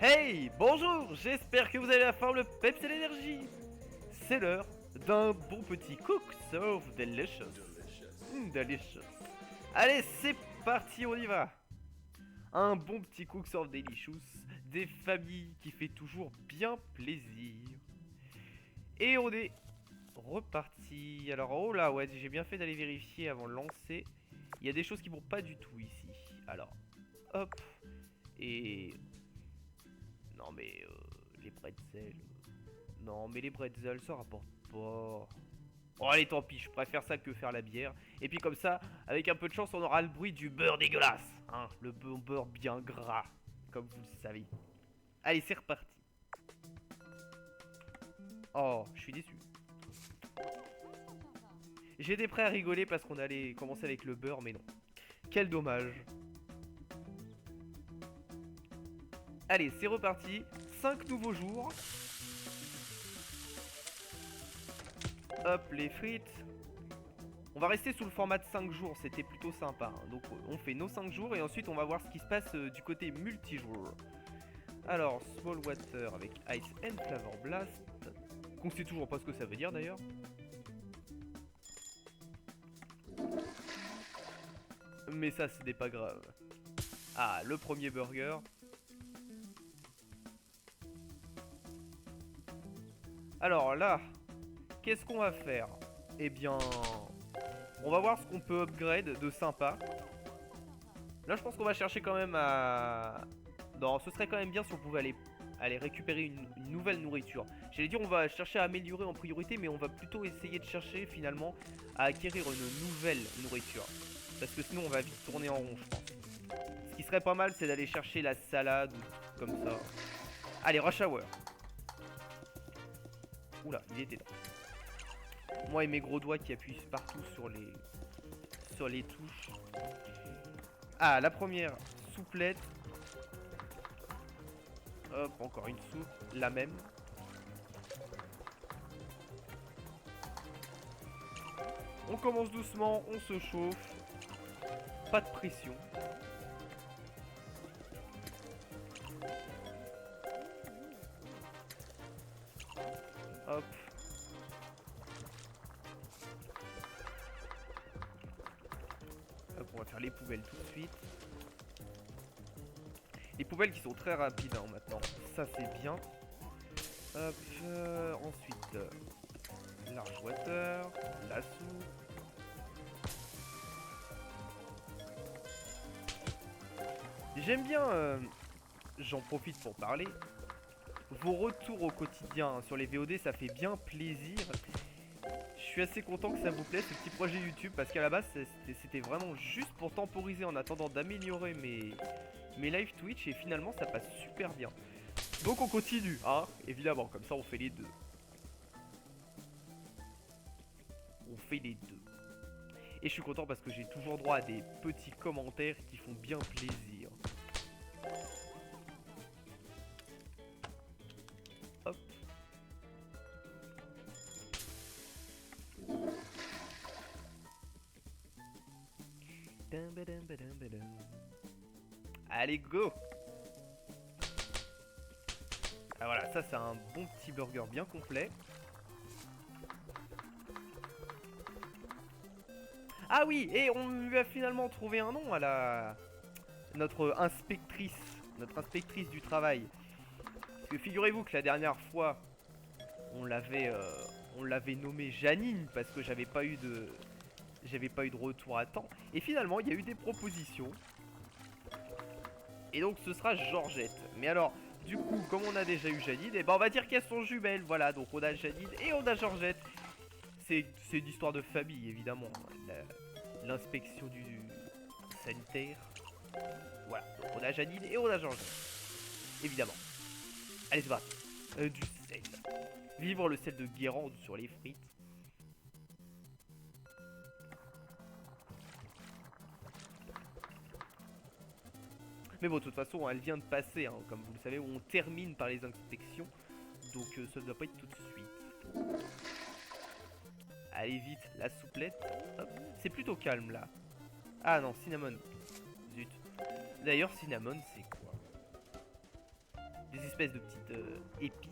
Hey, bonjour, j'espère que vous avez la forme, le peps et l'énergie. C'est l'heure d'un bon petit cook so delicious. Delicious. Allez, c'est parti, on y va. Un bon petit cook so delicious, des familles qui fait toujours bien plaisir. Et on est reparti. Alors, oh là, ouais, j'ai bien fait d'aller vérifier avant de lancer. Il y a des choses qui vont pas du tout ici. Alors, hop. Et non mais les bretzels. Non mais les bretzels ça rapporte pas. Oh allez tant pis, je préfère ça que faire la bière. Et puis comme ça, avec un peu de chance, on aura le bruit du beurre dégueulasse. Hein, le bon beurre bien gras, comme vous le savez. Allez, c'est reparti. Oh, je suis déçu. J'étais prêt à rigoler parce qu'on allait commencer avec le beurre, mais non. Quel dommage. Allez, c'est reparti. 5 nouveaux jours. Hop, les frites. On va rester sous le format de 5 jours, c'était plutôt sympa. Hein. Donc on fait nos 5 jours et ensuite on va voir ce qui se passe du côté multijour. Alors, Small Water avec Ice and Flavor Blast. Qu'on sait toujours pas ce que ça veut dire d'ailleurs. Mais ça, ce n'est pas grave. Ah, le premier burger. Alors là, qu'est-ce qu'on va faire? Eh bien, on va voir ce qu'on peut upgrade de sympa. Là, je pense qu'on va chercher quand même à... Non, ce serait quand même bien si on pouvait aller récupérer une nouvelle nourriture. J'allais dire on va chercher à améliorer en priorité, mais on va plutôt essayer de chercher finalement à acquérir une nouvelle nourriture. Parce que sinon on va vite tourner en rond, je pense. Ce qui serait pas mal, c'est d'aller chercher la salade ou comme ça. Allez, rush hour. Oula, il était là. Moi et mes gros doigts qui appuient partout sur les touches. Ah, la première, souplette. Hop, encore une soupe, la même. On commence doucement, on se chauffe. Pas de pression. Hop. Hop, on va faire les poubelles tout de suite. Les poubelles qui sont très rapides hein, maintenant. Ça c'est bien. Hop, ensuite large water, la soupe. J'aime bien, j'en profite pour parler. Vos retours au quotidien sur les VOD, ça fait bien plaisir. Je suis assez content que ça vous plaise ce petit projet YouTube parce qu'à la base c'était vraiment juste pour temporiser en attendant d'améliorer mes live Twitch et finalement ça passe super bien. Donc on continue, hein, évidemment, comme ça on fait les deux. On fait les deux. Et je suis content parce que j'ai toujours droit à des petits commentaires qui font bien plaisir. Hop. Allez, go! Ah voilà, ça c'est un bon petit burger bien complet. Ah oui, et on lui a finalement trouvé un nom à la... Notre inspectrice du travail. Parce que figurez-vous que la dernière fois, on l'avait nommée Janine parce que j'avais pas eu de retour à temps. Et finalement, il y a eu des propositions. Et donc ce sera Georgette. Mais alors, du coup, comme on a déjà eu Janine, et ben on va dire qu'elles sont jumelles. Voilà, donc on a Janine et on a Georgette. C'est une histoire de famille, évidemment. L'inspection du sanitaire. Voilà, donc on a Janine et on a Georgette. Évidemment. Allez, c'est parti. Du sel. Vivre le sel de Guérande sur les frites. Mais bon, de toute façon, elle vient de passer, hein, comme vous le savez, on termine par les inspections. Donc ça ne doit pas être tout de suite. Allez vite, la souplette. C'est plutôt calme là. Ah non, cinnamon. Zut. D'ailleurs, cinnamon, c'est quoi? des espèces de petites épices.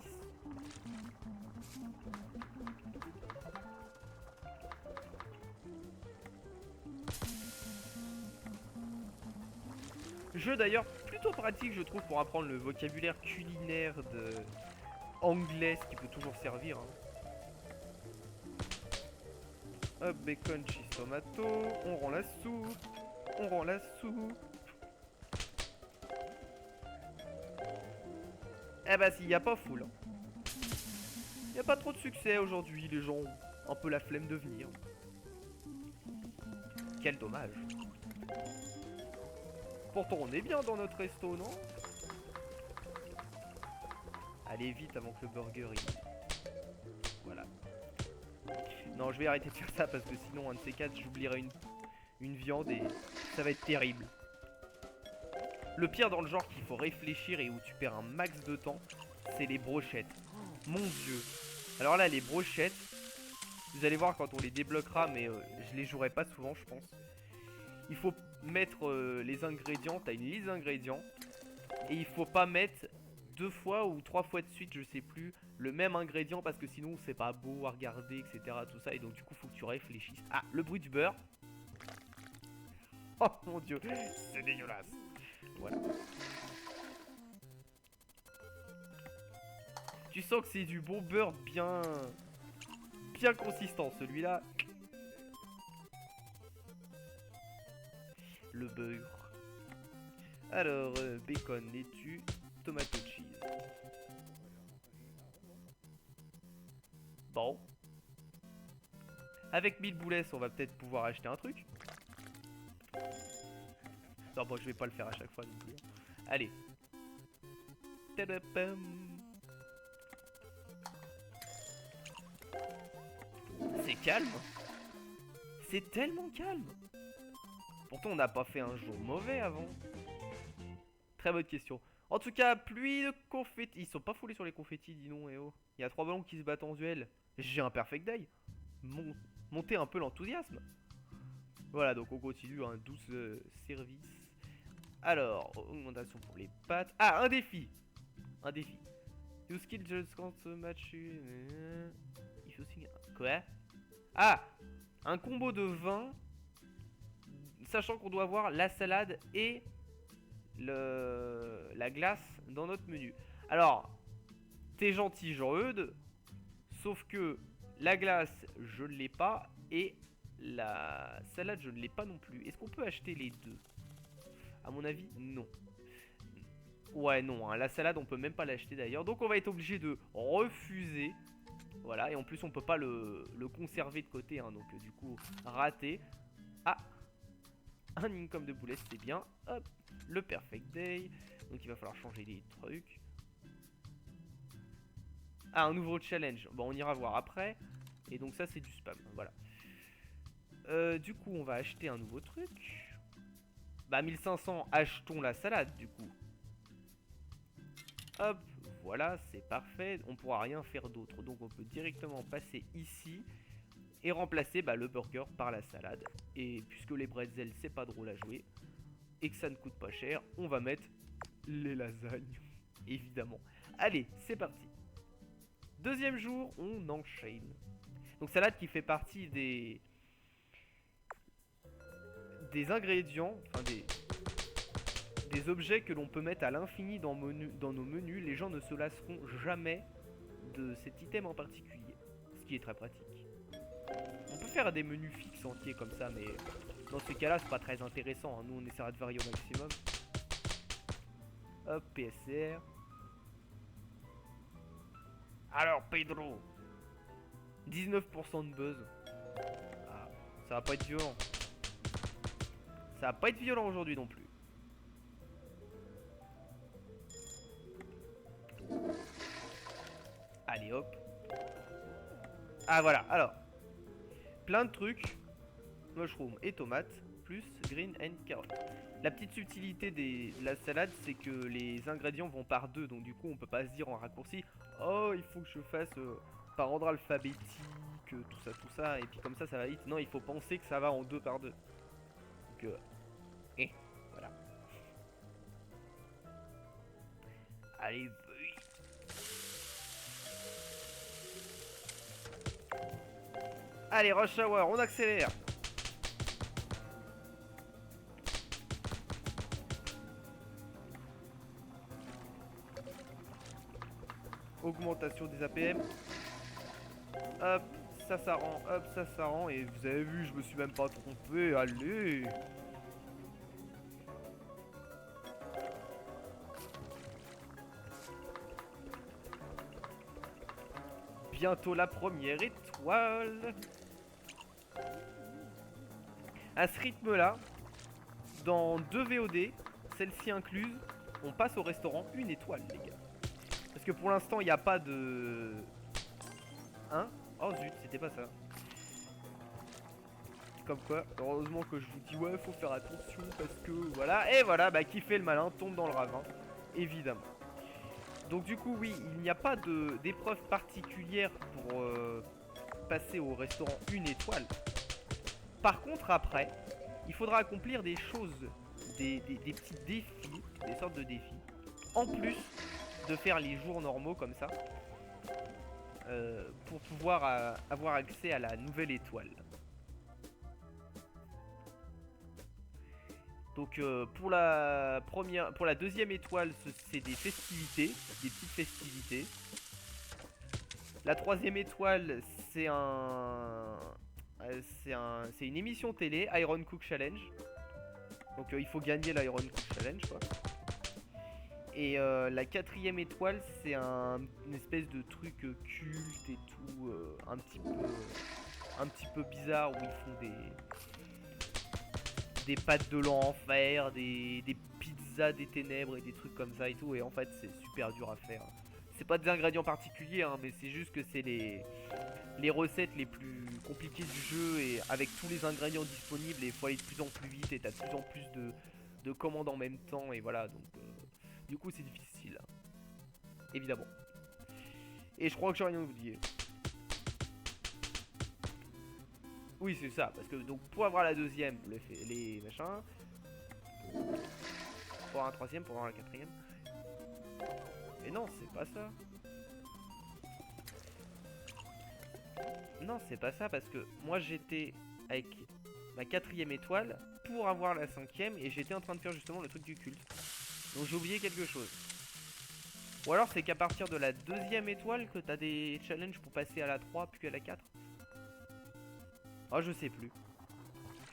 Jeu d'ailleurs plutôt pratique je trouve pour apprendre le vocabulaire culinaire de anglais, ce qui peut toujours servir. Hop, bacon, cheese, tomato, on rend la soupe, on rend la soupe. Eh bah s'il n'y a pas full. Il n'y a pas trop de succès aujourd'hui, les gens ont un peu la flemme de venir. Quel dommage. Pourtant on est bien dans notre resto, non? Allez vite avant que le burger il... Voilà. Non, je vais arrêter de faire ça parce que sinon un de ces quatre j'oublierai une viande et ça va être terrible. Le pire dans le genre qu'il faut réfléchir et où tu perds un max de temps, c'est les brochettes. Mon dieu. Alors là les brochettes, vous allez voir quand on les débloquera, mais je les jouerai pas souvent je pense. Il faut mettre les ingrédients, t'as une liste d'ingrédients. Et il faut pas mettre 2 fois ou 3 fois de suite, je sais plus, le même ingrédient parce que sinon c'est pas beau à regarder, etc. Tout ça, et donc du coup faut que tu réfléchisses. Ah, le bruit du beurre. Oh mon dieu, c'est dégueulasse. Voilà. Tu sens que c'est du bon beurre bien consistant celui-là. Le beurre. Alors, bacon, laitue, tomato cheese. Bon. Avec 1000 boulets, on va peut-être pouvoir acheter un truc. Non, bon, je vais pas le faire à chaque fois non plus. Allez. Tadapam. C'est calme. C'est tellement calme. Pourtant, on n'a pas fait un jour mauvais avant. Très bonne question. En tout cas, pluie de confettis. Ils sont pas foulés sur les confettis, dis donc, eh oh. Il y a 3 ballons qui se battent en duel. J'ai un perfect day. Montez un peu l'enthousiasme. Voilà, donc on continue un douce service. Alors, augmentation pour les pattes. Ah, un défi. Un défi. You skill just can't match. Il faut signer. Quoi? Ah, un combo de 20. Sachant qu'on doit avoir la salade et la glace dans notre menu. Alors, t'es gentil, Jean-Eudes. Sauf que la glace, je ne l'ai pas. Et la salade, je ne l'ai pas non plus. Est-ce qu'on peut acheter les deux? À mon avis, non. Ouais, non, hein, la salade, on peut même pas l'acheter d'ailleurs. Donc on va être obligé de refuser. Voilà, et en plus, on peut pas le conserver de côté. Hein, donc du coup, raté. Ah, un income de boulet, c'est bien. Hop, le perfect day. Donc il va falloir changer les trucs. Ah, un nouveau challenge. Bon, on ira voir après. Et donc ça, c'est du spam. Voilà. Du coup, on va acheter un nouveau truc. Bah, 1500, achetons la salade, du coup. Hop, voilà, c'est parfait. On pourra rien faire d'autre. Donc on peut directement passer ici. Et remplacer le burger par la salade. Et puisque les bretzels, c'est pas drôle à jouer. Et que ça ne coûte pas cher, on va mettre les lasagnes. Évidemment. Allez, c'est parti. Deuxième jour, on enchaîne. Donc salade qui fait partie des ingrédients, enfin des objets que l'on peut mettre à l'infini dans nos menus. Les gens ne se lasseront jamais de cet item en particulier. Ce qui est très pratique. On peut faire des menus fixes entiers comme ça, mais dans ces cas-là, c'est pas très intéressant. Hein. Nous, on essaiera de varier au maximum. Hop, PSR. Alors, Pedro, 19% de buzz. Ah, ça va pas être violent. Ça va pas être violent aujourd'hui non plus. Allez, hop. Ah, voilà, alors. Plein de trucs. Mushroom et tomates. Plus green and carrot. La petite subtilité de la salade, c'est que les ingrédients vont par deux. Donc du coup, on peut pas se dire en raccourci, oh, il faut que je fasse par ordre alphabétique, tout ça. Et puis comme ça va vite. Non, il faut penser que ça va en 2 par 2. Donc, voilà. Allez, Allez, rush hour, on accélère. Augmentation des APM. Hop, ça rend, hop, ça rend. Et vous avez vu, je me suis même pas trompé. Allez. Bientôt la première étoile. À ce rythme-là, dans 2 VOD, celle-ci incluse, on passe au restaurant 1 étoile, les gars. Parce que pour l'instant, il n'y a pas de... Hein? Oh zut, c'était pas ça. Comme quoi, heureusement que je vous dis, ouais, faut faire attention, parce que voilà. Et voilà, bah qui fait le malin tombe dans le ravin, évidemment. Donc du coup, oui, il n'y a pas d'épreuve particulière pour passer au restaurant 1 étoile. Par contre, après, il faudra accomplir des choses, des petits défis, des sortes de défis, en plus de faire les jours normaux comme ça, pour pouvoir avoir accès à la nouvelle étoile. Donc pour la deuxième étoile, c'est des festivités, des petites festivités. La troisième étoile, c'est une émission télé, Iron Cook Challenge. Donc il faut gagner l'Iron Cook Challenge, quoi. Et la quatrième étoile, c'est une espèce de truc culte et tout, un petit peu bizarre, où ils font des pâtes de l'enfer, des pizzas des ténèbres et des trucs comme ça et tout. Et en fait, c'est super dur à faire. C'est pas des ingrédients particuliers, hein, mais c'est juste que c'est les recettes les plus compliquées du jeu, et avec tous les ingrédients disponibles, il faut aller de plus en plus vite et t'as de plus en plus de commandes en même temps, et voilà, donc du coup c'est difficile, évidemment. Et je crois que j'ai rien oublié. Oui, c'est ça, parce que donc pour avoir la deuxième, les machins, pour avoir un troisième, pour avoir la quatrième. Mais non, c'est pas ça. Non, c'est pas ça, parce que moi j'étais avec ma quatrième étoile pour avoir la cinquième, et j'étais en train de faire justement le truc du culte. Donc j'ai oublié quelque chose. Ou alors c'est qu'à partir de la deuxième étoile que t'as des challenges pour passer à la 3 puis à la 4. Ah, je sais plus.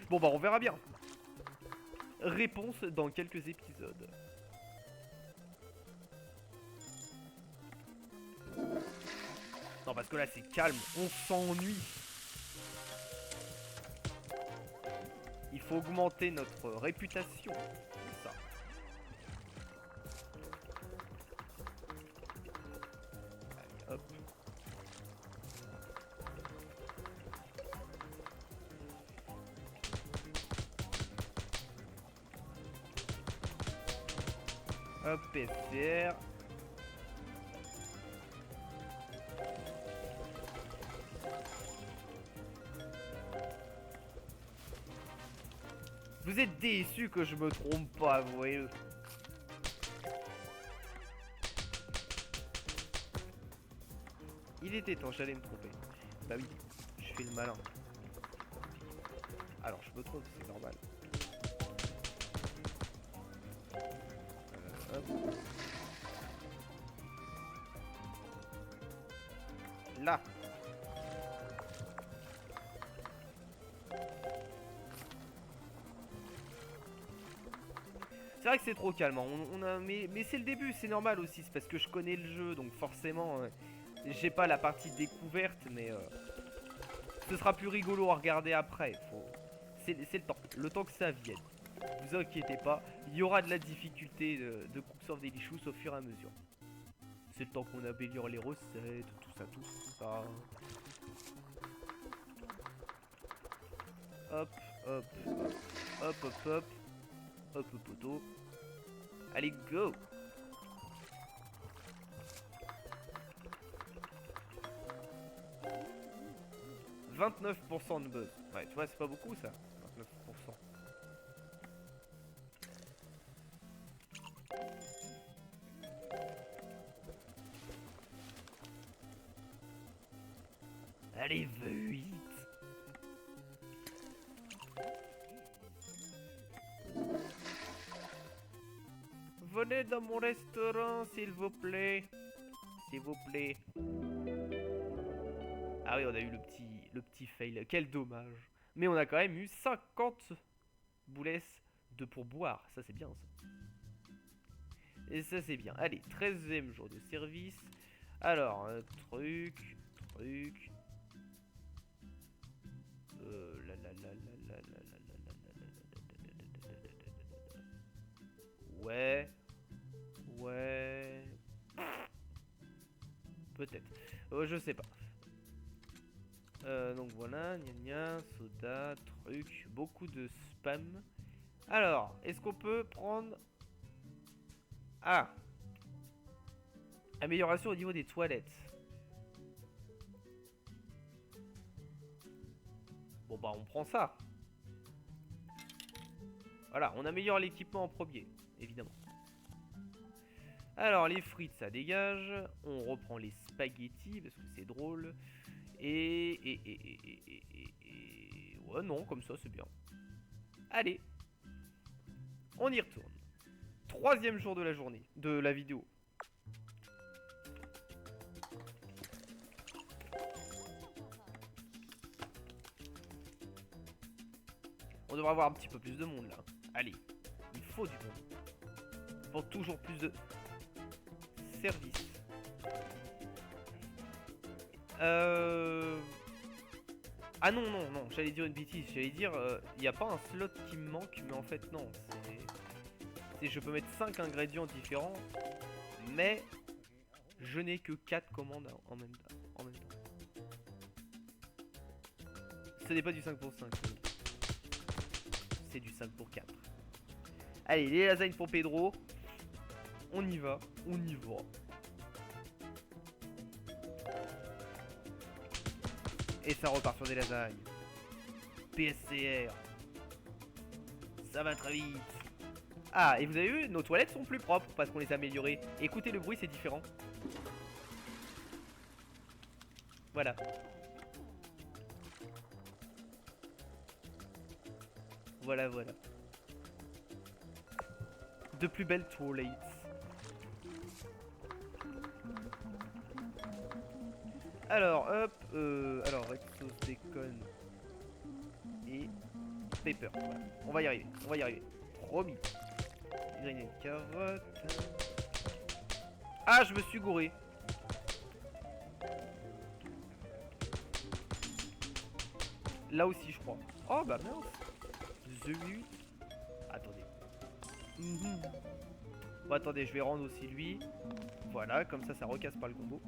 Bon bah on verra bien. Réponse dans quelques épisodes. Non, parce que là c'est calme, on s'ennuie. Il faut augmenter notre réputation. C'est ça. Allez, hop. Hop, PCR. Vous êtes déçus que je me trompe pas, vous voyez. Il était temps, j'allais me tromper. Bah oui, je fais le malin. Alors je me trompe, c'est normal. Hop. Là. C'est vrai que c'est trop calme, hein. Mais c'est le début, c'est normal aussi, c'est parce que je connais le jeu, donc forcément, j'ai pas la partie découverte, mais ce sera plus rigolo à regarder après. C'est le temps que ça vienne. Vous inquiétez pas, il y aura de la difficulté de Cooks of Delicious au fur et à mesure. C'est le temps qu'on améliore les recettes, tout ça, tout ça. Hop, hop, hop, hop, hop, hop, hop, poteau. Allez, go! « 29% de buzz. » Ouais, tu vois, c'est pas beaucoup, ça. 29%. Allez, vite! Venez dans mon restaurant, s'il vous plaît. S'il vous plaît. Ah oui, on a eu le petit fail. Quel dommage. Mais on a quand même eu 50 boulettes de pourboire. Ça, c'est bien, ça. Et ça, c'est bien. Allez, 13e jour de service. Alors, truc. Ouais. Peut-être. Je sais pas. Donc voilà, gna soda, truc, beaucoup de spam. Alors, est-ce qu'on peut prendre... Ah, amélioration au niveau des toilettes. Bon bah on prend ça. Voilà, on améliore l'équipement en premier, évidemment. Alors les frites ça dégage. On reprend les spaghettis parce que c'est drôle. Ouais non, comme ça c'est bien. Allez, on y retourne. 3e jour de la journée, de la vidéo. On devrait avoir un petit peu plus de monde là. Allez, il faut du monde. Pour toujours plus de service. Ah non, j'allais dire une bêtise. J'allais dire, il n'y a pas un slot qui me manque, mais en fait non. C'est je peux mettre 5 ingrédients différents, mais je n'ai que 4 commandes en même temps. Ce n'est pas du 5 pour 5. C'est du 5 pour 4. Allez, les lasagnes pour Pedro. On y va. Et ça repart sur des lasagnes. PSCR. Ça va très vite. Ah, et vous avez vu, nos toilettes sont plus propres parce qu'on les a améliorées. Écoutez le bruit, c'est différent. Voilà. Voilà. De plus belles toilettes. Alors, hop, alors, red sauce bacon et pepper. Voilà. On va y arriver. Promis. Griller une carotte. Ah, je me suis gouré. Là aussi, je crois. Oh, bah mince. The 8. Attendez. Bon, attendez, je vais rendre aussi lui. Voilà, comme ça recasse pas le combo.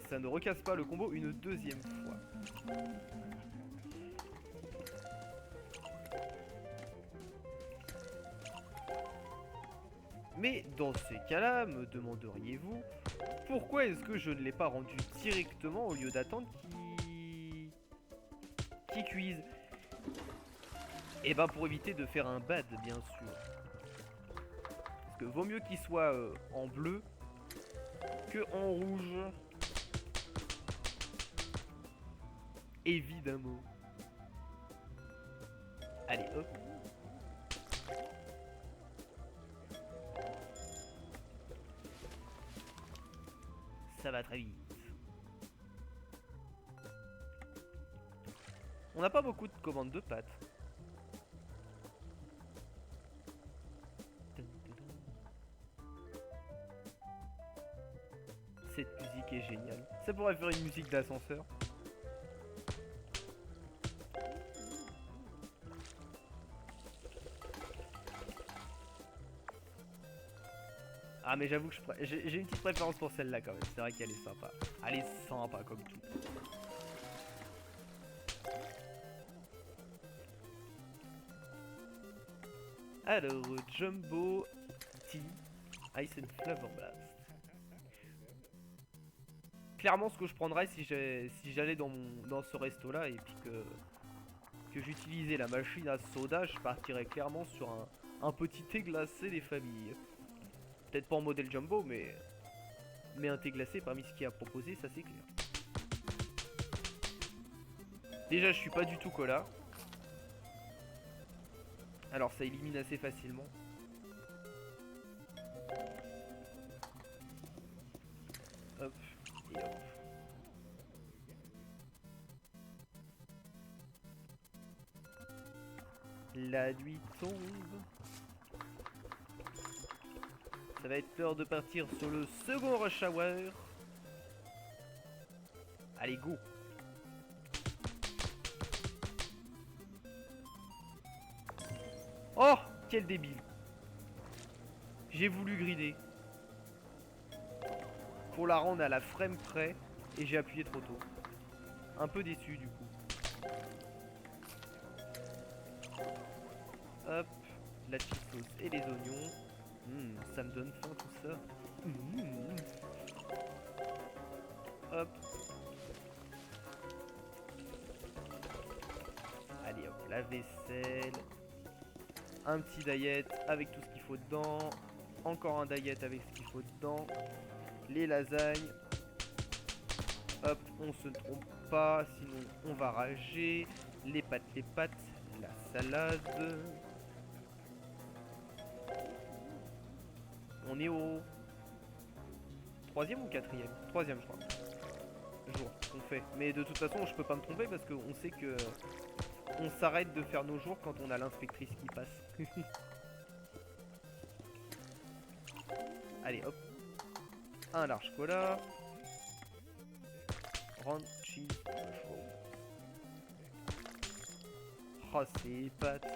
Ça ne recasse pas le combo une deuxième fois. Mais dans ces cas-là, me demanderiez-vous, pourquoi est-ce que je ne l'ai pas rendu directement au lieu d'attendre qu'il cuise? Et ben pour éviter de faire un bad, bien sûr. Parce que vaut mieux qu'il soit en bleu que en rouge. Évidemment. Allez, hop. Ça va très vite. On n'a pas beaucoup de commandes de pâtes. Cette musique est géniale. Ça pourrait faire une musique d'ascenseur. Ah mais j'avoue que j'ai une petite préférence pour celle-là quand même. C'est vrai qu'elle est sympa. Elle est sympa comme tout. Alors, Jumbo Tea Ice and Flavor Blast. Clairement ce que je prendrais si j'allais dans ce resto là et puis que j'utilisais la machine à soda, je partirais clairement sur un petit thé glacé des familles. Peut-être pas en modèle jumbo, mais un thé glacé parmi ce qu'il y a proposé, ça c'est clair. Déjà, je suis pas du tout cola. Alors ça élimine assez facilement. Hop, et hop. La nuit tombe. Ça va être l'heure de partir sur le second rush hour. Allez, go. Oh, quel débile. J'ai voulu grider. Pour la rendre à la frame près. Et j'ai appuyé trop tôt. Un peu déçu du coup. Hop, la cheese sauce et les oignons. Ça me donne faim tout ça. Hop. Allez hop, la vaisselle. Un petit diet avec tout ce qu'il faut dedans. Encore un diet avec ce qu'il faut dedans. Les lasagnes. Hop, on se trompe pas, sinon on va rager. Les pâtes, la salade. On est au 3e ou 4e? 3e je crois. Jour qu'on fait. Mais de toute façon je peux pas me tromper parce qu'on sait que on s'arrête de faire nos jours quand on a l'inspectrice qui passe. Allez hop. Un large cola. Ranch cheese mushroom. Oh ces pâtes.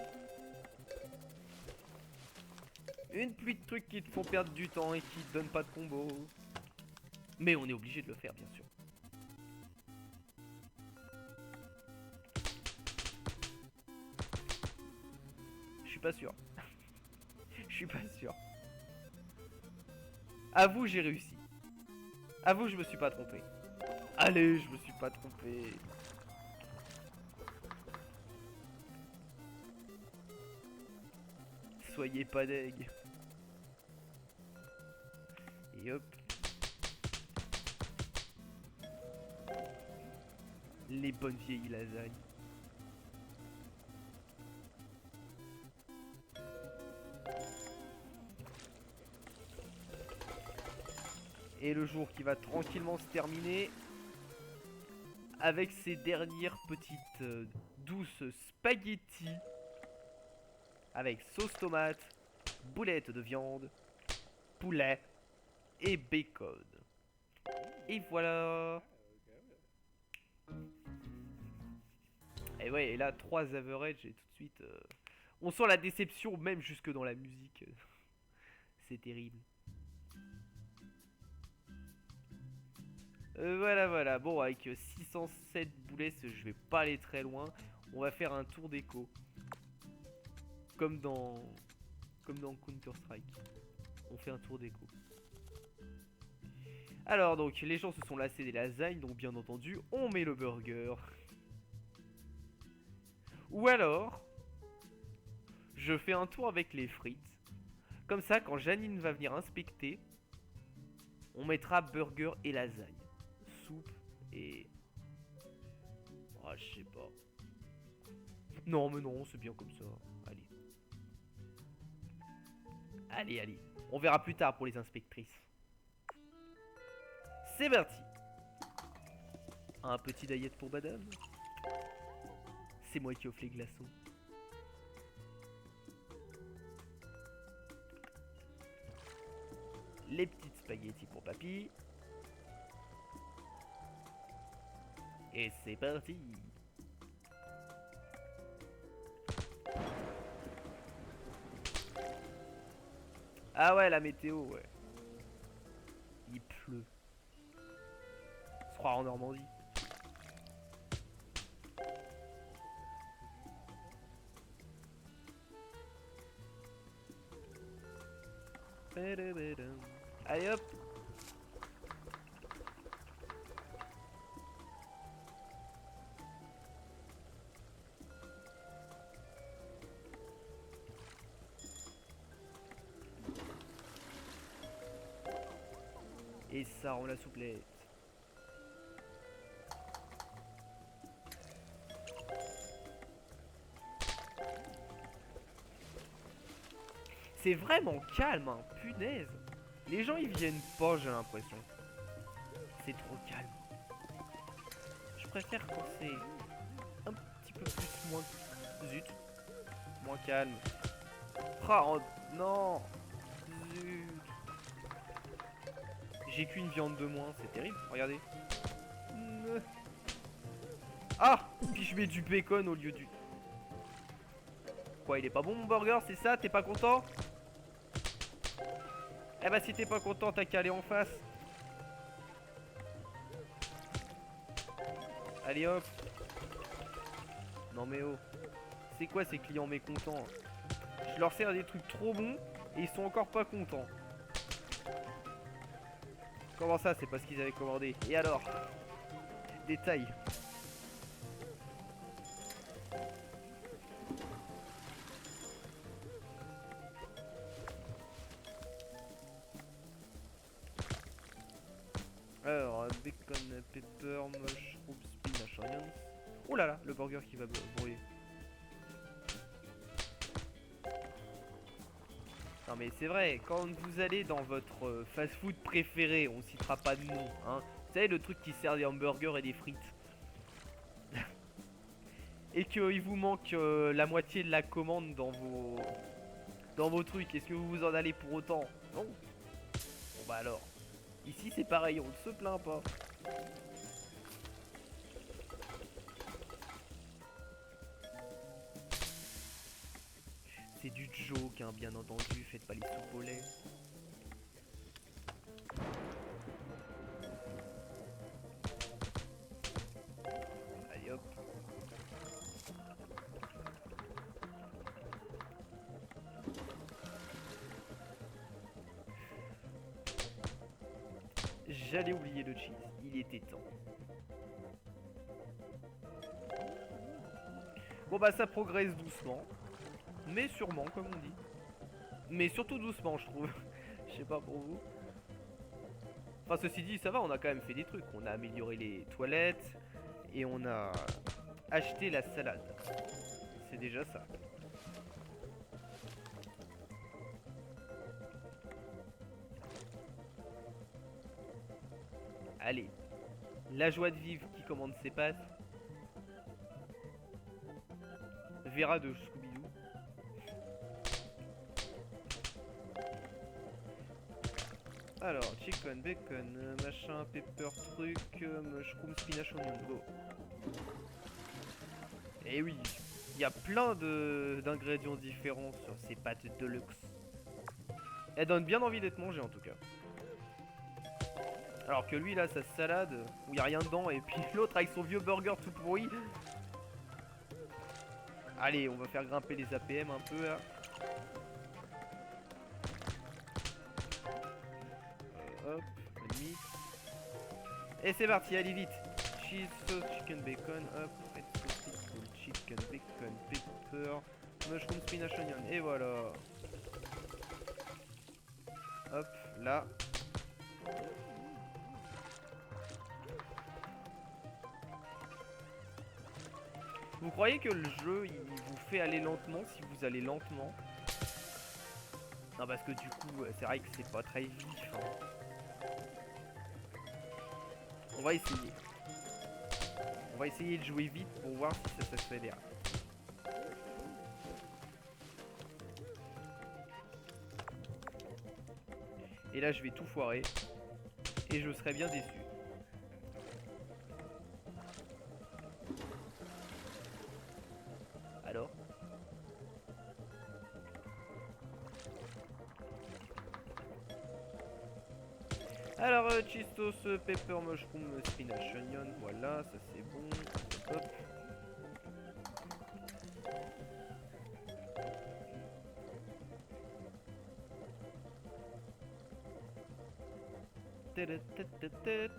Une pluie de trucs qui te font perdre du temps et qui te donnent pas de combo. Mais on est obligé de le faire bien sûr. Je suis pas sûr. Je suis pas sûr. Avoue, j'ai réussi. Avoue, je me suis pas trompé. Allez, je me suis pas trompé. Soyez pas deg. Et hop. Les bonnes vieilles lasagnes. Et le jour qui va tranquillement se terminer avec ces dernières petites douces spaghettis avec sauce tomate, boulettes de viande, poulet et bacon. Et voilà. Et ouais, et là 3 average et tout de suite on sent la déception même jusque dans la musique. C'est terrible. Voilà. Bon, avec 607 boulets, je vais pas aller très loin. On va faire un tour d'écho. Comme dans Counter-Strike. On fait un tour d'écho. Alors, donc, les gens se sont lassés des lasagnes. Donc, bien entendu, on met le burger. Ou alors, je fais un tour avec les frites. Comme ça, quand Janine va venir inspecter, on mettra burger et lasagne. Soupe et... oh, je sais pas. Non, mais non, c'est bien comme ça. Allez. Allez. On verra plus tard pour les inspectrices. C'est parti. Un petit diet pour madame. C'est moi qui offre les glaçons. Les petites spaghettis pour papy. Et c'est parti. Ah ouais, la météo, ouais. Il pleut. On se croira en Normandie. Allez hop. Et ça rend la souplette. C'est vraiment calme, hein, punaise. Les gens ils viennent pas, j'ai l'impression. C'est trop calme. Je préfère quand c'est un petit peu plus moins... Zut. Moins calme. Ah, oh, non. Zut. J'ai qu'une viande de moins, c'est terrible, regardez. Ah. Puis je mets du bacon au lieu du... Quoi, il est pas bon mon burger, c'est ça? T'es pas content? Eh bah si t'es pas content, t'as qu'à aller en face. Allez hop. Non mais oh. C'est quoi ces clients mécontents? Je leur sers des trucs trop bons et ils sont encore pas contents. Comment ça, c'est pas ce qu'ils avaient commandé? Et alors? Détail. Alors, bacon, pepper, mushroom, spinach, onions. Oh là là, le burger qui va brûler. Non mais c'est vrai, quand vous allez dans votre fast-food préféré, on citera pas de nom, hein. Vous savez le truc qui sert des hamburgers et des frites. Et qu'il vous manque la moitié de la commande dans vos trucs. Est-ce que vous vous en allez pour autant? Non. Bon bah alors. Ici c'est pareil, on ne se plaint pas. C'est du joke, hein, bien entendu, faites pas les soupes au lait. Allez hop. J'allais oublier le cheese, il était temps. Bon bah ça progresse doucement, mais sûrement comme on dit. Mais surtout doucement je trouve. Je sais pas pour vous. Enfin ceci dit ça va, on a quand même fait des trucs. On a amélioré les toilettes et on a acheté la salade. C'est déjà ça. Allez, la joie de vivre qui commande ses pâtes. Vera de Scooby-Doo. Alors, chicken, bacon, machin, pepper, truc, mushroom, spinach, onion, go. Et oui, il y a plein d'ingrédients différents sur ces pâtes de luxe. Elles donnent bien envie d'être mangées en tout cas. Alors que lui là, sa salade, où il n'y a rien dedans, et puis l'autre avec son vieux burger tout pourri. Allez, on va faire grimper les APM un peu là. Hop, limite. Et c'est parti, allez vite. Cheese, sauce, chicken, bacon, hop, red sauce, chicken, bacon, pepper, mushroom, spinach, onion, et voilà. Hop, là. Vous croyez que le jeu, il vous fait aller lentement si vous allez lentement? Non, parce que du coup, c'est vrai que c'est pas très vif. Hein. On va essayer. On va essayer de jouer vite pour voir si ça s'accélère. Et là, je vais tout foirer. Et je serai bien déçu. Alors? Alors, cheese sauce, pepper, mushroom, spinach, onion, voilà, ça c'est bon. Hop.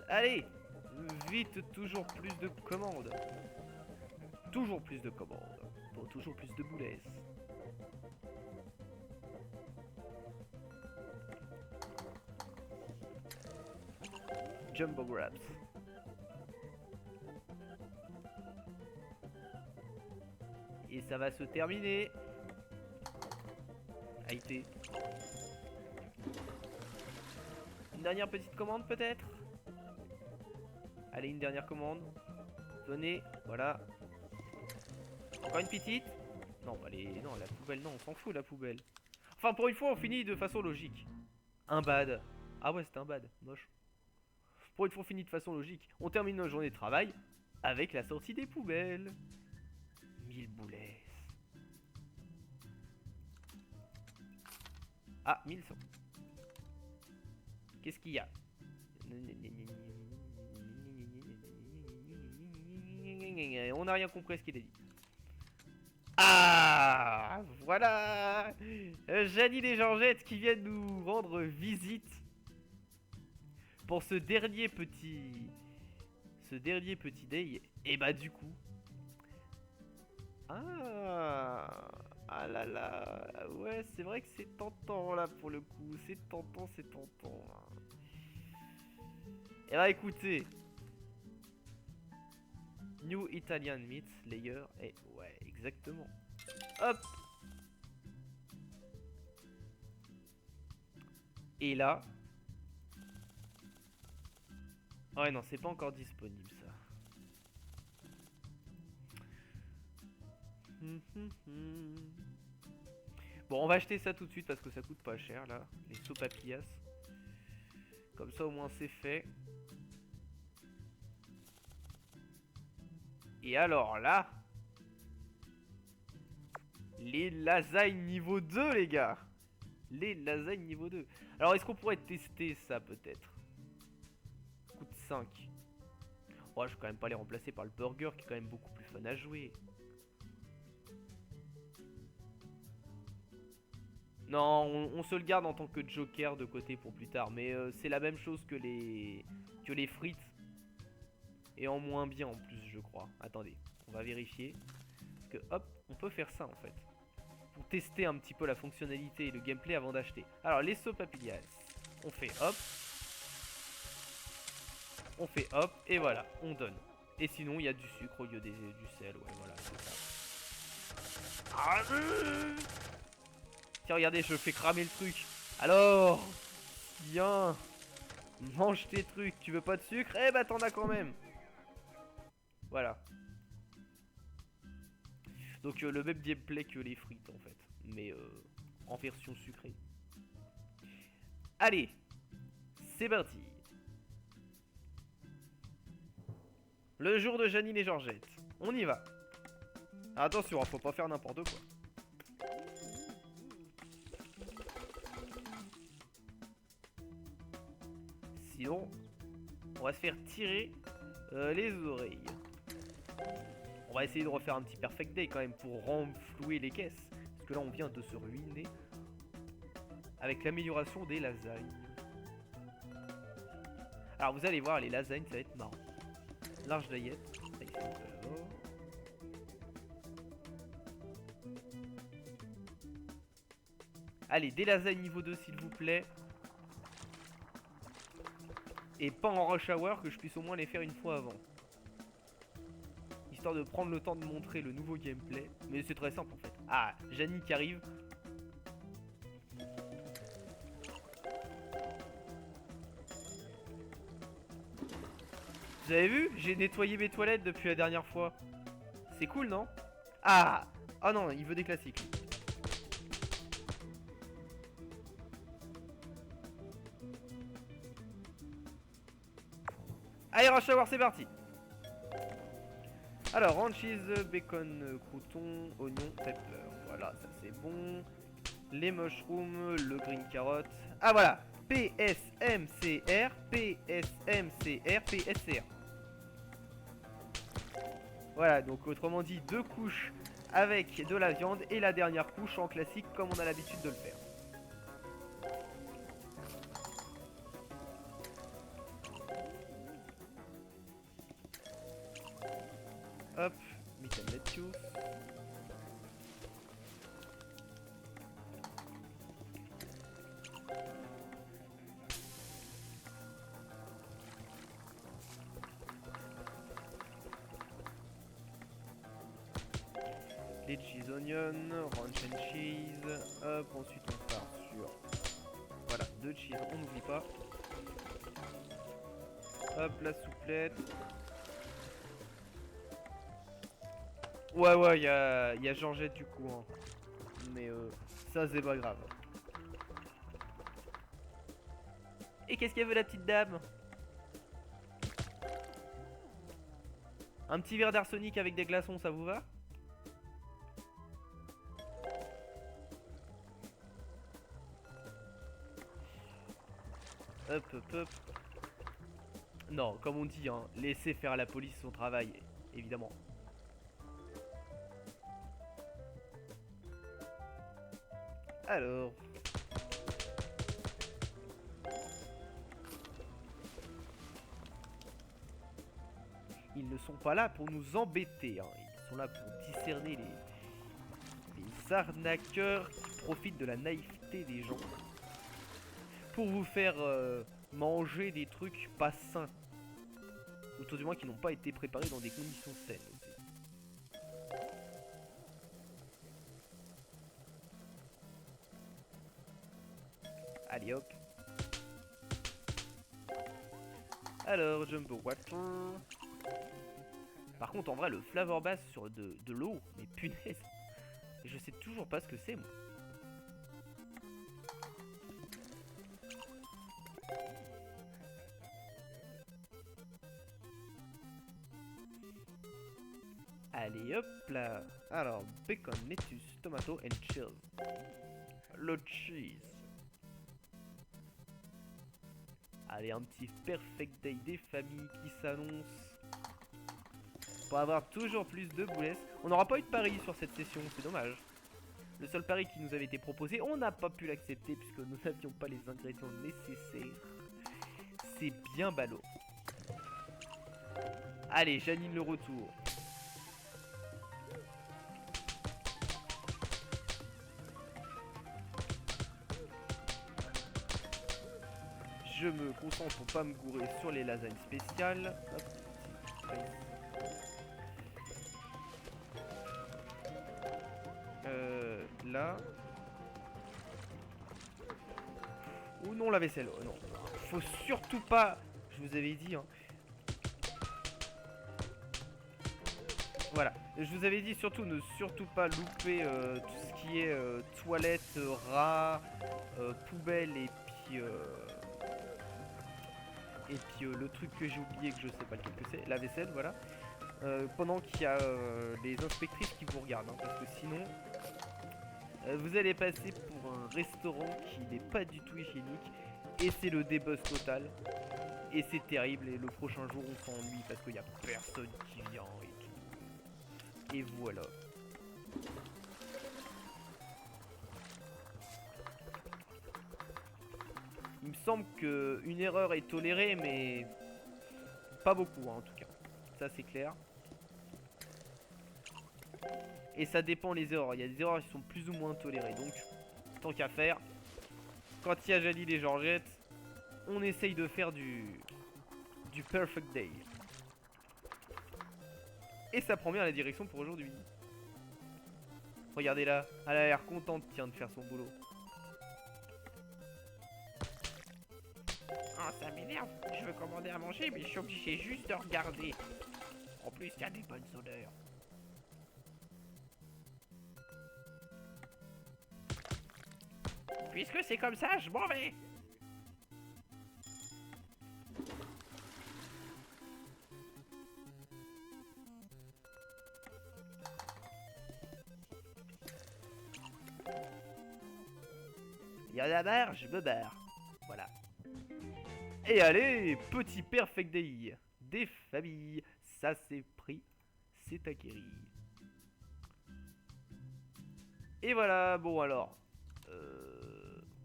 Allez, vite, toujours plus de commandes. Toujours plus de commandes. Pour toujours plus de boulettes. Jumbo Grabs. Et ça va se terminer. Haïté. Une dernière petite commande peut-être? Allez, une dernière commande. Venez, voilà. Encore une petite? Non, allez, non, la poubelle, non, on s'en fout la poubelle. Enfin, pour une fois, on finit de façon logique. Un bad. Ah ouais, c'était un bad, moche. Pour une fois, on finit de façon logique. On termine notre journée de travail avec la sortie des poubelles. 1000 boulets. Ah, 1100. Qu'est-ce qu'il y a? On n'a rien compris à ce qu'il a dit. Ah, voilà. Janine et Georgette qui viennent nous rendre visite pour ce dernier petit day. Et bah du coup, ah là là, ouais, c'est vrai que c'est tentant là pour le coup, c'est tentant, c'est tentant. Et bah écoutez, New Italian Meat Layer, et ouais, exactement. Hop. Et là, ouais non, c'est pas encore disponible ça. Bon, on va acheter ça tout de suite parce que ça coûte pas cher là, les sopapillas. Comme ça au moins c'est fait. Et alors là, les lasagnes niveau 2 les gars. Les lasagnes niveau 2. Alors est-ce qu'on pourrait tester ça peut-être? Coûte 5. Oh, je vais quand même pas les remplacer par le burger qui est quand même beaucoup plus fun à jouer. Non, on se le garde en tant que joker de côté pour plus tard. Mais c'est la même chose que les frites. Et en moins bien en plus, je crois. Attendez, on va vérifier. Parce que hop, on peut faire ça en fait. Pour tester un petit peu la fonctionnalité et le gameplay avant d'acheter. Alors, les sopapillas. On fait hop. On fait hop. Et voilà, on donne. Et sinon, il y a du sucre au lieu du sel. Ouais, voilà, c'est ça. Ah, tiens, regardez, je fais cramer le truc. Alors, viens, mange tes trucs. Tu veux pas de sucre? Eh bah, t'en as quand même. Voilà. Donc, le même gameplay que les frites, en fait. Mais en version sucrée. Allez, c'est parti. Le jour de Janine et Georgette. On y va. Attention, faut pas faire n'importe quoi. Sinon, on va se faire tirer les oreilles. On va essayer de refaire un petit perfect day quand même pour renflouer les caisses. Parce que là, on vient de se ruiner avec l'amélioration des lasagnes. Alors, vous allez voir, les lasagnes, ça va être marrant. Large diet. Allez, des lasagnes niveau 2 s'il vous plaît. Et pas en rush hour, que je puisse au moins les faire une fois avant. Histoire de prendre le temps de montrer le nouveau gameplay. Mais c'est très simple en fait. Ah, Janine qui arrive. Vous avez vu? J'ai nettoyé mes toilettes depuis la dernière fois. C'est cool, non? Ah! Oh non, il veut des classiques. Allez, rush hour, c'est parti! Alors, ranchise, bacon, crouton, oignon, pepper. Voilà, ça c'est bon. Les mushrooms, le green carrot. Ah voilà! PSMCR, PSMCR, PSCR. Voilà, donc autrement dit, 2 couches avec de la viande et la dernière couche en classique comme on a l'habitude de le faire. Hop, meat and lettuce. les cheese onion, ranch and cheese. Hop, ensuite on part sur... Voilà, 2 cheese, on n'oublie pas. Hop, la souplette. Ouais, y a Georgette du coup. Hein. Mais ça, c'est pas grave. Et qu'est-ce qu'elle veut, la petite dame? Un petit verre d'arsenic avec des glaçons, ça vous va? Hop, hop, hop. Non, comme on dit, hein, laissez faire à la police son travail, évidemment. Alors... Ils ne sont pas là pour nous embêter, hein. Ils sont là pour discerner les arnaqueurs qui profitent de la naïveté des gens. Pour vous faire manger des trucs pas sains. Ou tout du moins qui n'ont pas été préparés dans des conditions saines aussi. Allez hop. Alors, Jumbo Water. Par contre, en vrai, le flavor bass sur de l'eau, mais punaise. Je sais toujours pas ce que c'est, moi. Allez, hop là. Alors, bacon, lettuce, tomato and cheese. Le cheese. Allez, un petit perfect day des familles qui s'annonce. Pour avoir toujours plus de boulettes. On n'aura pas eu de pari sur cette session, c'est dommage. Le seul pari qui nous avait été proposé, on n'a pas pu l'accepter puisque nous n'avions pas les ingrédients nécessaires. C'est bien ballot. Allez, j'anime le retour. Je me concentre pour pas me gourer sur les lasagnes spéciales. Hop. Là. Ou non, la vaisselle. Oh, non. Faut surtout pas. Je vous avais dit. Hein. Voilà. Je vous avais dit surtout ne surtout pas louper tout ce qui est toilette, rats, poubelle et puis. Le truc que j'ai oublié que je sais pas lequel que c'est, la vaisselle, voilà. Pendant qu'il y a les inspectrices qui vous regardent, hein, parce que sinon vous allez passer pour un restaurant qui n'est pas du tout hygiénique et c'est le débuzz total et c'est terrible et le prochain jour on s'ennuie parce qu'il n'y a personne qui vient et tout. Et voilà. Il me semble qu'une erreur est tolérée, mais pas beaucoup hein, en tout cas. Ça c'est clair. Et ça dépend les erreurs. Il y a des erreurs qui sont plus ou moins tolérées. Donc, tant qu'à faire, quand il y a Jalil et Georgette, on essaye de faire du perfect day. Et ça prend bien la direction pour aujourd'hui. Regardez là, elle a l'air contente tiens de faire son boulot. Oh, ça m'énerve. Je veux commander à manger, mais je suis obligé juste de regarder. En plus, il y a des bonnes odeurs. Puisque c'est comme ça, je m'en vais. Il y en a marre, je me barre. Voilà. Et allez, petit perfect day des familles. Ça c'est pris, c'est acquéri. Et voilà, bon alors.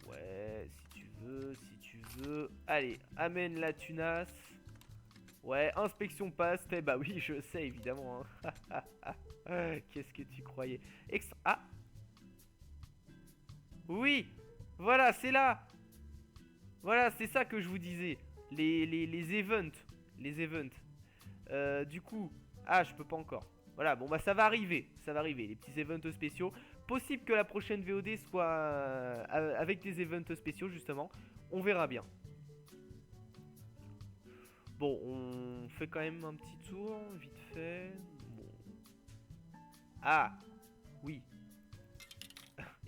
Ouais, si tu veux. Allez, amène la tunasse. Ouais, inspection passe. Eh bah oui, je sais évidemment. Hein. Qu'est-ce que tu croyais? Ah. Oui, voilà, c'est là. Voilà, c'est ça que je vous disais. Les events. Les events. Du coup. Ah, je peux pas encore. Voilà, bon bah ça va arriver, les petits events spéciaux. Possible que la prochaine VOD soit avec des events spéciaux justement. On verra bien. Bon, on fait quand même un petit tour, vite fait. Bon. Ah, oui.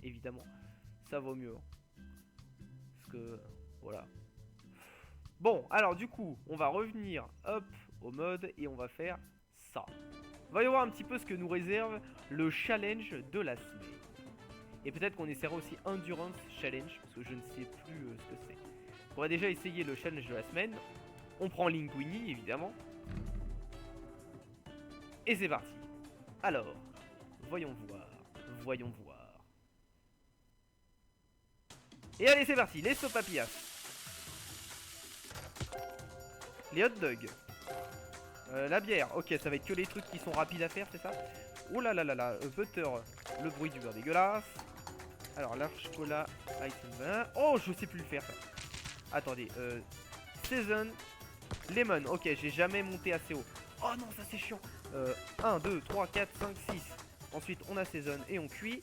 Évidemment, ça vaut mieux. Parce que, voilà. Bon, alors du coup, on va revenir, hop, au mode et on va faire ça. Voyons voir un petit peu ce que nous réserve le challenge de la semaine. Et peut-être qu'on essaiera aussi Endurance Challenge, parce que je ne sais plus ce que c'est. On va déjà essayer le challenge de la semaine. On prend Linguini, évidemment. Et c'est parti. Alors, voyons voir. Voyons voir. Et allez, c'est parti. Les sopapillas. Les hot dogs. La bière. Ok, ça va être que les trucs qui sont rapides à faire, c'est ça? Oh là là là là. Butter. Le bruit du beurre dégueulasse. Alors, large cola. Ice and banana. Oh, je sais plus le faire, ça. Attendez. Season. Lemon. Ok, j'ai jamais monté assez haut. Oh non, ça c'est chiant. 1, 2, 3, 4, 5, 6. Ensuite, on assaisonne et on cuit.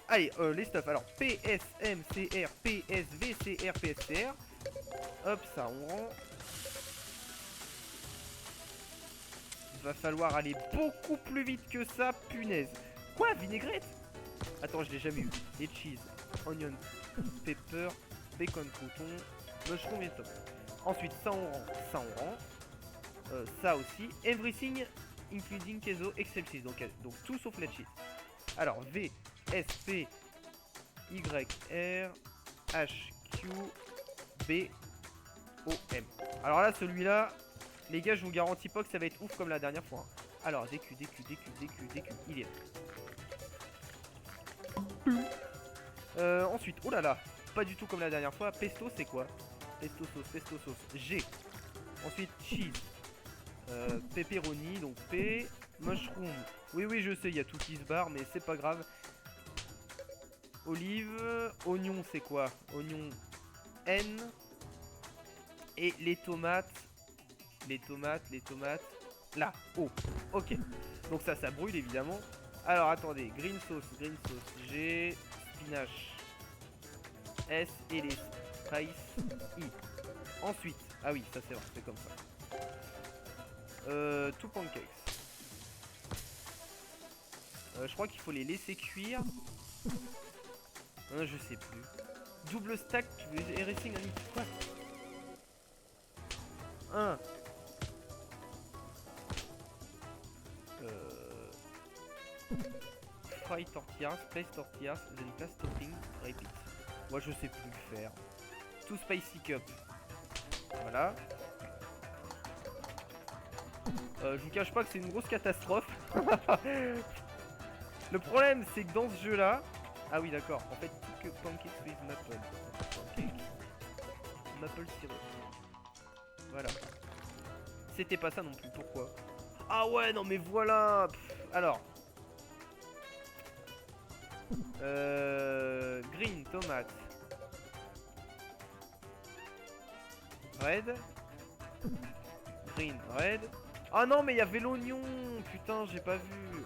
Allez, les stuff. Alors, PSMCR, PSVCR, PSCR. Hop, ça, on rend. Il va falloir aller beaucoup plus vite que ça, punaise. Quoi, vinaigrette? Attends, je l'ai jamais eu. Et cheese, onion, pepper, bacon crouton, mushroom et top. Ensuite, ça on rend, ça on rend. Ça aussi. Everything including queso except cheese. Donc tout sauf la cheese. Alors, V, S, P, Y, R, H, Q, B, O, M. Alors là, celui-là, les gars, je vous garantis pas que ça va être ouf comme la dernière fois. Hein. Alors, DQ, DQ, DQ, DQ, DQ, il est là. Ensuite, oh là là, pas du tout comme la dernière fois. Pesto, c'est quoi? Pesto sauce, G. Ensuite, cheese. Pepperoni, donc P. Mushroom. Oui, oui, je sais, il y a tout qui se barre, mais c'est pas grave. Olive. Oignon, c'est quoi? Oignon N. Et les tomates. Les tomates. Là, O. Ok. Donc ça brûle évidemment. Alors attendez, green sauce, G. Spinach. S. Et les spices, I. Ensuite, ah oui, ça c'est vrai, c'est comme ça. Two pancakes. Je crois qu'il faut les laisser cuire. Je sais plus. Double stack, everything on it. Quoi? 1. Fry tortillas, place tortillas, then place topping, repeat. Moi je sais plus le faire. Two spicy cup. Voilà. Je vous cache pas que c'est une grosse catastrophe. Le problème c'est que dans ce jeu là. Ah oui d'accord. En fait que pancakes with maple. Pancake. Maple syrup. Voilà. C'était pas ça non plus. Pourquoi? Ah ouais non mais voilà. Alors. Green tomate. Red. Green, red. Ah non mais il y avait l'oignon. Putain j'ai pas vu.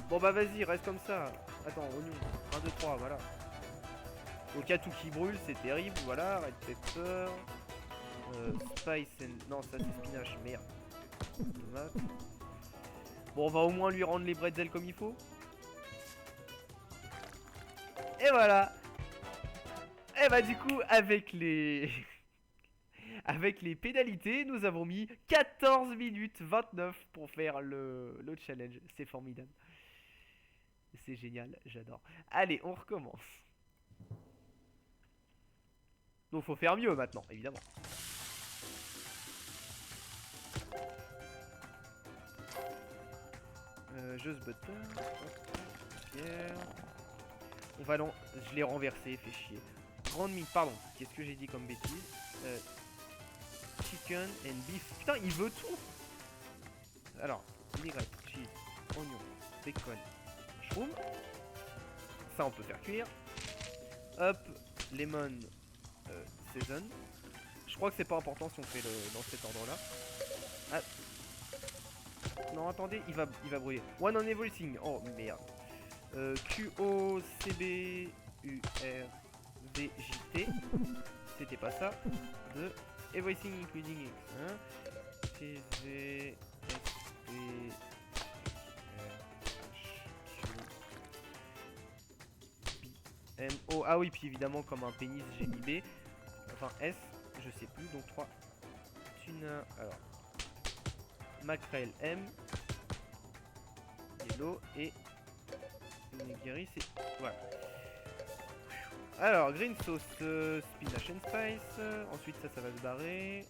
Bon bah vas-y reste comme ça. Attends oignon. 1, 2, 3 voilà. Au cas tout qui brûle c'est terrible. Voilà red pepper. Spice and... Non ça c'est spinach merde. Tomate. Bon on va au moins lui rendre les bretzels comme il faut. Et voilà. Et bah du coup avec les... Avec les pénalités, nous avons mis 14 minutes 29 pour faire le challenge. C'est formidable. C'est génial, j'adore. Allez, on recommence. Donc faut faire mieux maintenant, évidemment. Juste butter. Pierre. On va je l'ai renversé, fait chier. Grande mine, pardon. Qu'est-ce que j'ai dit comme bêtise? Chicken and beef. Putain, il veut tout. Alors, vinaigrette, cheese, oignon, bacon, mushroom. Ça, on peut faire cuire. Hop, lemon, season. Je crois que c'est pas important si on fait dans cet ordre-là. Ah. Non, attendez, il va brûler. One on everything. Oh merde. QOCBURVJT. C'était pas ça. De everything including X. Hein. TVSPHQBMO. Ah oui, puis évidemment, comme un pénis, j'ai mis B. Enfin, S, je sais plus. Donc 3. Tuna. Alors. Mackerel M. Yellow et. Nigiri, c'est. Voilà. Alors, green sauce, spinach and spice. Ensuite, ça va se barrer.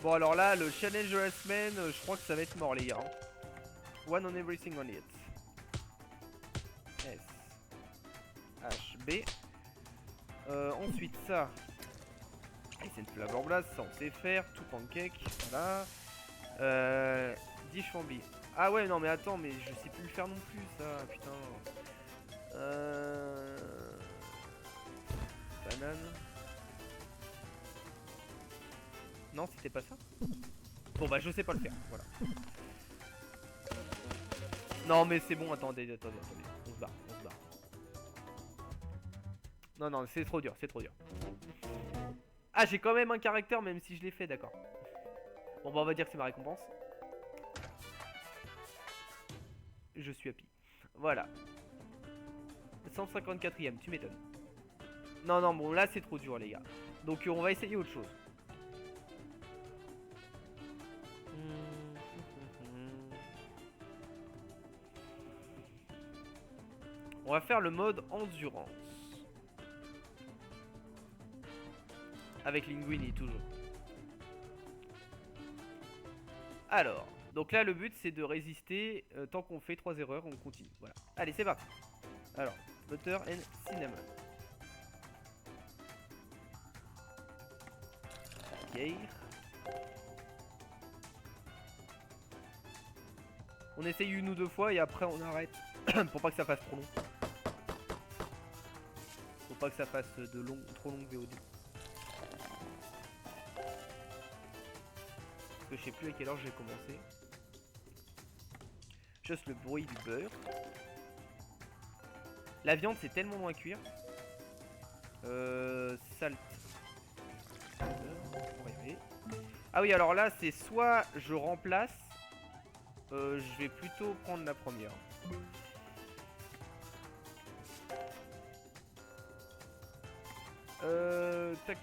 Bon, alors là, le challenge de la semaine, je crois que ça va être mort, les gars. One on everything on it. S. H. B. Ensuite, ça. Ice and Flavor Blast, ça on sait faire. Tout pancake, voilà. Dish Fambi. Ah ouais, non mais attends, mais je sais plus le faire non plus, ça, putain. Banane. Non, c'était pas ça. Bon bah je sais pas le faire, voilà. Non mais c'est bon, attendez. On se barre. Non, c'est trop dur, Ah, j'ai quand même un caractère même si je l'ai fait, d'accord. Bon bah on va dire que c'est ma récompense. Je suis happy. Voilà. 154ème, tu m'étonnes. Non, bon là c'est trop dur les gars. Donc on va essayer autre chose. On va faire le mode endurance. Avec Linguini toujours. Alors, donc là le but c'est de résister tant qu'on fait 3 erreurs, on continue. Voilà. Allez, c'est parti. Alors, butter and cinnamon. Ok. On essaye une ou deux fois et après on arrête. Pour pas que ça fasse trop long. Pour pas que ça fasse trop long VOD. Parce que je sais plus à quelle heure j'ai commencé. Juste le bruit du beurre. La viande c'est tellement long à cuire. Salt. Ah oui, alors là c'est soit je remplace. Je vais plutôt prendre la première.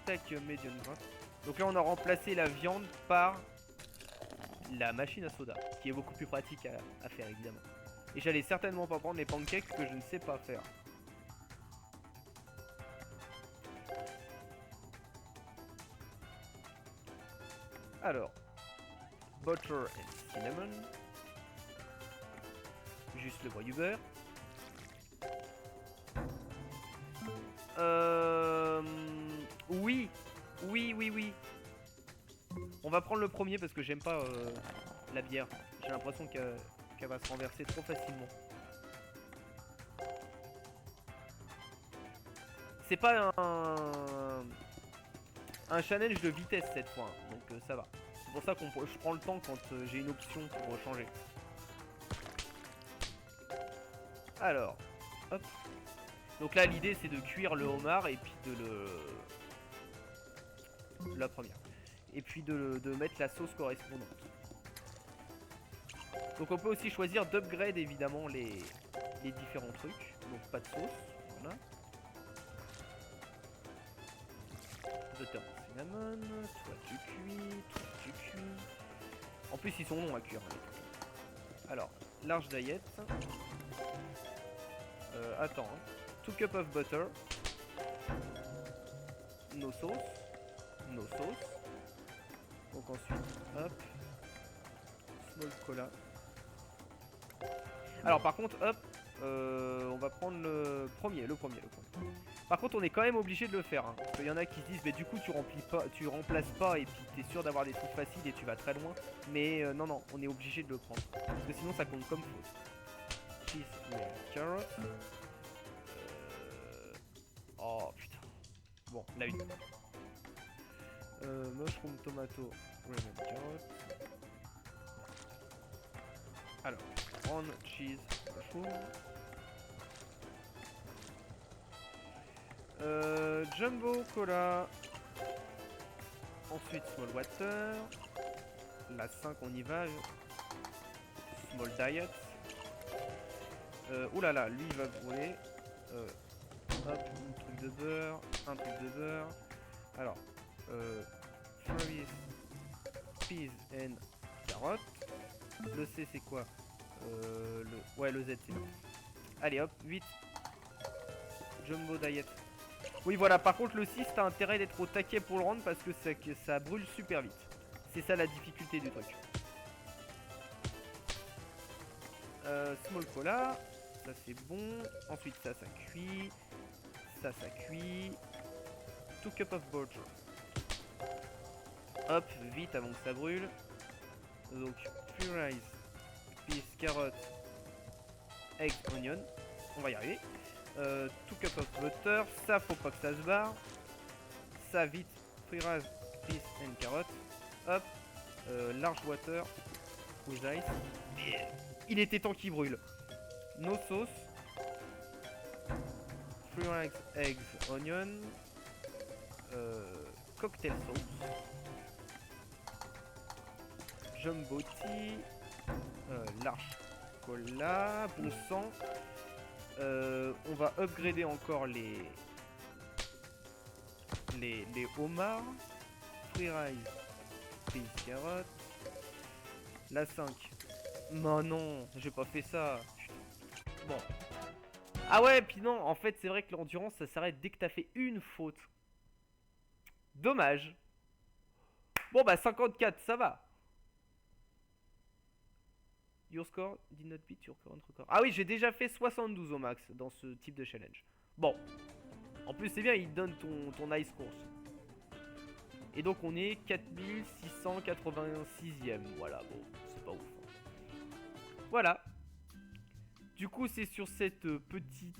Tac, medium gras. Donc là on a remplacé la viande par la machine à soda, qui est beaucoup plus pratique à faire évidemment. Et j'allais certainement pas prendre les pancakes que je ne sais pas faire. Alors, butter and cinnamon. Juste le bois du beurre. Oui. On va prendre le premier parce que j'aime pas la bière. J'ai l'impression qu'elle va se renverser trop facilement. C'est pas un challenge de vitesse cette fois, donc ça va. C'est pour ça que je prends le temps quand j'ai une option pour changer. Alors, hop. Donc là l'idée c'est de cuire le homard et puis la première. Et puis de mettre la sauce correspondante. Donc on peut aussi choisir d'upgrade évidemment les différents trucs. Donc pas de sauce, voilà. Butter cinnamon, toi tu cuis. En plus ils sont longs à cuire. Alors, large diet. Attends. 2 cups of butter. No sauce. Donc ensuite, hop. Small cola. Alors par contre, hop. On va prendre le premier. Par contre, on est quand même obligé de le faire. Hein, parce qu'il y en a qui se disent, mais du coup, tu remplaces pas et puis t'es sûr d'avoir des trucs faciles et tu vas très loin. Mais non, on est obligé de le prendre. Parce que sinon, ça compte comme faute. Cheese, carrot. Oh putain. Bon, la une. mushroom, tomato, lemon, carrot. Alors, on cheese, mushroom. Jumbo, cola. Ensuite, small water. La 5, on y va. Small diet. Oulala, lui il va brûler. Hop, un truc de beurre. Un truc de beurre. Alors, freeze, peas and carrot. Le C c'est quoi? Ouais, le Z c'est bon. Allez hop, vite. Jumbo diet. Oui voilà, par contre le 6 t'as intérêt d'être au taquet pour le rendre parce que ça brûle super vite. C'est ça la difficulté du truc. Small cola, ça c'est bon. Ensuite ça cuit. Ça cuit. 2 cups of butter. Hop, vite avant que ça brûle. Donc, free rice, peas, carrot, egg, onion. On va y arriver. 2 cups of butter. Ça, faut pas que ça se barre. Ça, vite. Free rice, peas and carrot. Hop. Large water. With ice. Et il était temps qu'il brûle. No sauce. Free rice, eggs, onion. Cocktail sauce. Jumbo tea. Large cola. Bon sang. On va upgrader encore les homards. Free rice, peas, carottes. La 5. Non, non, j'ai pas fait ça. Bon. Ah ouais, puis non, en fait, c'est vrai que l'endurance, ça s'arrête dès que t'as fait une faute. Dommage. Bon, bah 54, ça va. Your score did not beat your current record. Ah oui, j'ai déjà fait 72 au max dans ce type de challenge. Bon. En plus, c'est bien, il donne ton ice course. Et donc, on est 4686ème. Voilà, bon, c'est pas ouf. Voilà. Du coup, c'est sur cette petit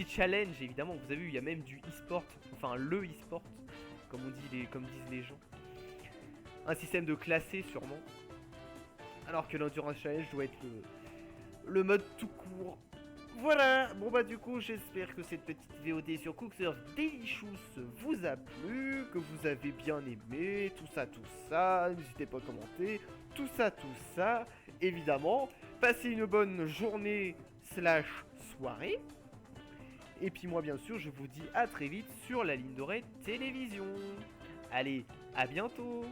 challenge, évidemment. Vous avez vu, il y a même du e-sport. Enfin, le e-sport, comme disent les gens. Un système de classé, sûrement. Alors que l'endurance challenge doit être le mode tout court. Voilà, bon bah du coup j'espère que cette petite VOD sur Cooksurf Delicious vous a plu, que vous avez bien aimé, tout ça, n'hésitez pas à commenter, tout ça, évidemment. Passez une bonne journée / soirée. Et puis moi bien sûr je vous dis à très vite sur la ligne dorée télévision. Allez, à bientôt.